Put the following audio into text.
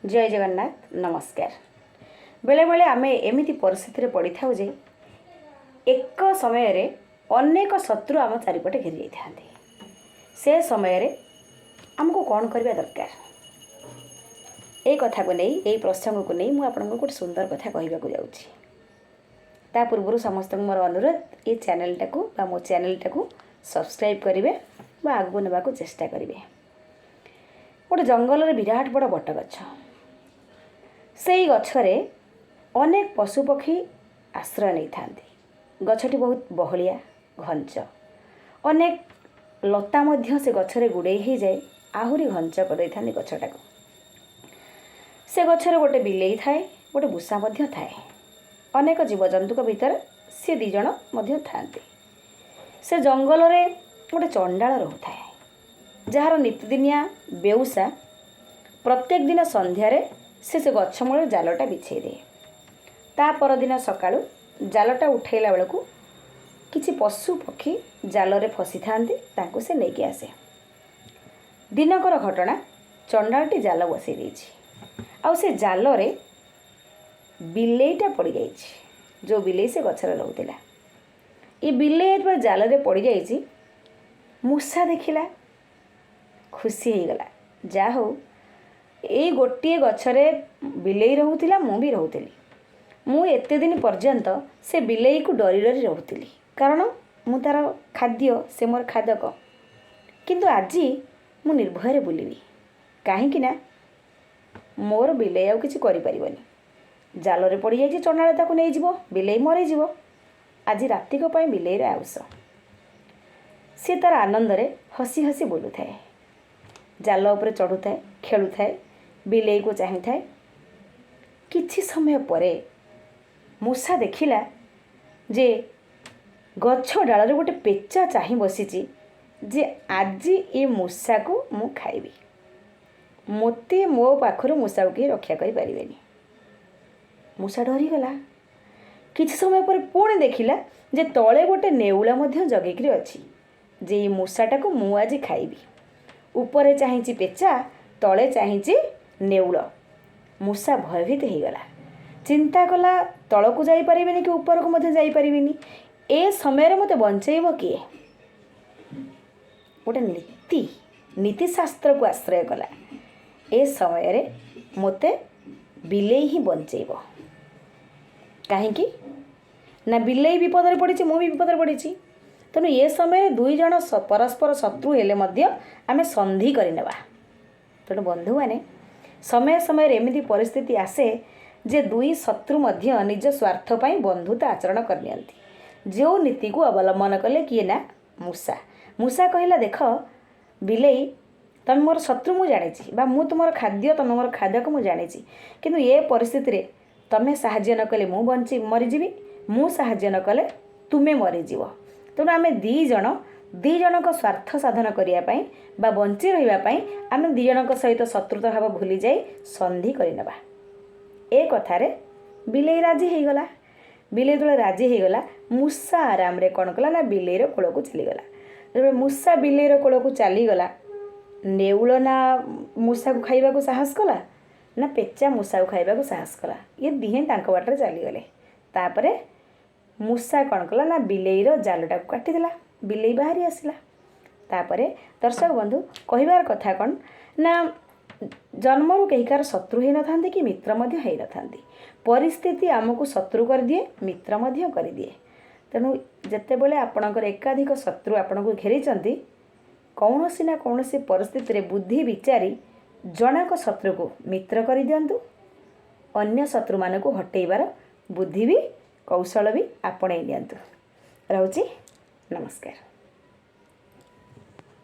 जय जगन्नाथ नमस्कार। बेले बेले आमे एमिति परिस्थिति पड़ी था जे एक समय रे अनेक शत्रु आम चारिपटे घेरी जाइथांते। से समय रे हमको कौन करबा दरकार ए कथा को नहीं ए प्रसंग को नहीं मुझे आपको गोटे सुंदर कथा कहबा को जाउछि। ता पूर्व समस्त मोर अनुरोध ये चैनल टाको बा मो चैनल टाको सब्सक्राइब करेंगे बा आगू नेबा को चेष्टा करेंगे। गोटे जंगल रे विराट बड़ बट गछ से गछरे अनेक पशुपक्षी आश्रय नहीं थांती। गछटी बहुत बहलिया घंच अनेक लता मध्य से गछरे गुड़े ही जाए आहुरी घंच कर था गछटा को। से गछरे गोटे बिलेई थाए गोटे बुसा मध्य थाए। अनेक जीवजंतु भीतर सी दी जण मध्य थांती। से जंगल रे गोटे चंडाल रोथाए जार नितदिनिया बेउसा प्रत्येक दिन संध्यारे से गछ मूल जालटा बिछे दे। ता पर दिन सकाळु जालटा उठेला बेलू किछि पशु पक्षी जालरे फसी थांती तांको से लेके आसे। दिनकर घटना चंडालटी जाल बसई देछि आउ से जाल रे बिलेईटा पड़ जाइछि। जो बिलेई से गछरे रहउतिला ये बिलेई पर जाल रे पड़ जाइछि। मूषा देखिला खुशी हो गला। जा हो ये गोटे गछरे बिलेई रहउतिला मु भी रहउतिली। मु एते दिन पर्यंत से बिलेई को डरी डरी रहउतिली कारण मु तार खाद्य से मोर खादक। किंतु आजी मु निर्भय बुलिबी कहीं ना मोर बिलेई आउ किछि करि परिबनी। जाल रे पड़ जाइछि चंडाल ताको नै जिवो बिलेई मरि जिवो। आज रातिक पई बिलेई रे आउस से तार आनंद रे हसी हसी बोलु थाए। जाल उपरे चढ़ु थाए खेलु थाए बिलेई को चाहि थाए। किछि समय परे मूषा देखिला जे गछ डाल रे गोटे पेचा चाहि बसिछि जे आज ये मूषा को मु खाइबी। मोते मो पाखरु मूषा को रक्षा करि परिबेनी। मूषा डरी गला। किछि समय पर पुणी देखिला जे तळे गोटे नेउला मध्य जगेकरी अछि जे ये मूषाटा को मु आज खाइबी। ऊपर चाहिए पेचा तले चाहिए नेउल। मूषा भयभीत हो गला। चिंता कला तल को जाई परिबेनी कि ऊपर को मध्य जाई परिबेनी। ए समय रे मते बंचेइबो किए। गोटे नीति शास्त्र को आश्रय कला। ए समय रे मते बिलेई ही बंचेइबो काहेकि ना बिलेई विपद रे पड़िछि मु भी विपद रे पड़िछि। तेणु ये समय दुई जन परस्पर शत्रु हेले मध्य आमे संधि करिनेबा। तेणु बंधु माने समय समय एमिति परिस्थिति आसे जे दुई शत्रु मध्य निज स्वार्थ पाई बंधुता आचरण करनियंती। जो नीति को अवलंबन कले किए ना मूषा कहला देख बिलेई तुम मोर शत्रु मु जानी बा मु तुम खाद्य तुम मोर खाद्यक मु जानी किंतु ये परिस्थिति रे तमे साहाय्य न कले मु बंची मरीजी मु साहाय्य न कले तुमे मरीजीव। तेणु आम दी जनक स्वार्थ साधन करने बा बंची रही आम दी जनक सहित शत्रुता भाव भूली जाई संधि करनेबा। ए कथारे बिलेई राजी हो गला। बिलेई जो राजी हो गला मूषा आराम रे कौन कला ना बिलेईर कोल को चलीगला। जब मूषा बिलेईर कोल को चलीगला नेउल ना मूषा को खाइबा को साहस कला ना पेचा मूषा को खाइबा को साहस कला। ये दिहें तांको बाटर चलीगले। तापरे मूषा कौन कला ना बिलेईर जालटा को काटिदेला। बिलेई बाहरी आसला। तापरे दर्शक बंधु कहिबार कथा कौन ना जन्मरू कहीं कार शत्रु हो न कि मित्र मध्य हो न। परिस्थिति आमको शत्रु कर दिए मित्र मध्य कर दिए। तेणु जितेबले आपणकर एकाधिक शत्रु आपण को घेरी कौनसी ना कौनसी परिस्थिति रे बुद्धि विचारी जनक शत्रु को मित्र कर दियंतु। अन्य शत्रु मान को हटेइबार बुद्धि भी कौशल भी आपणे नियंतु। रहूची नमस्कार।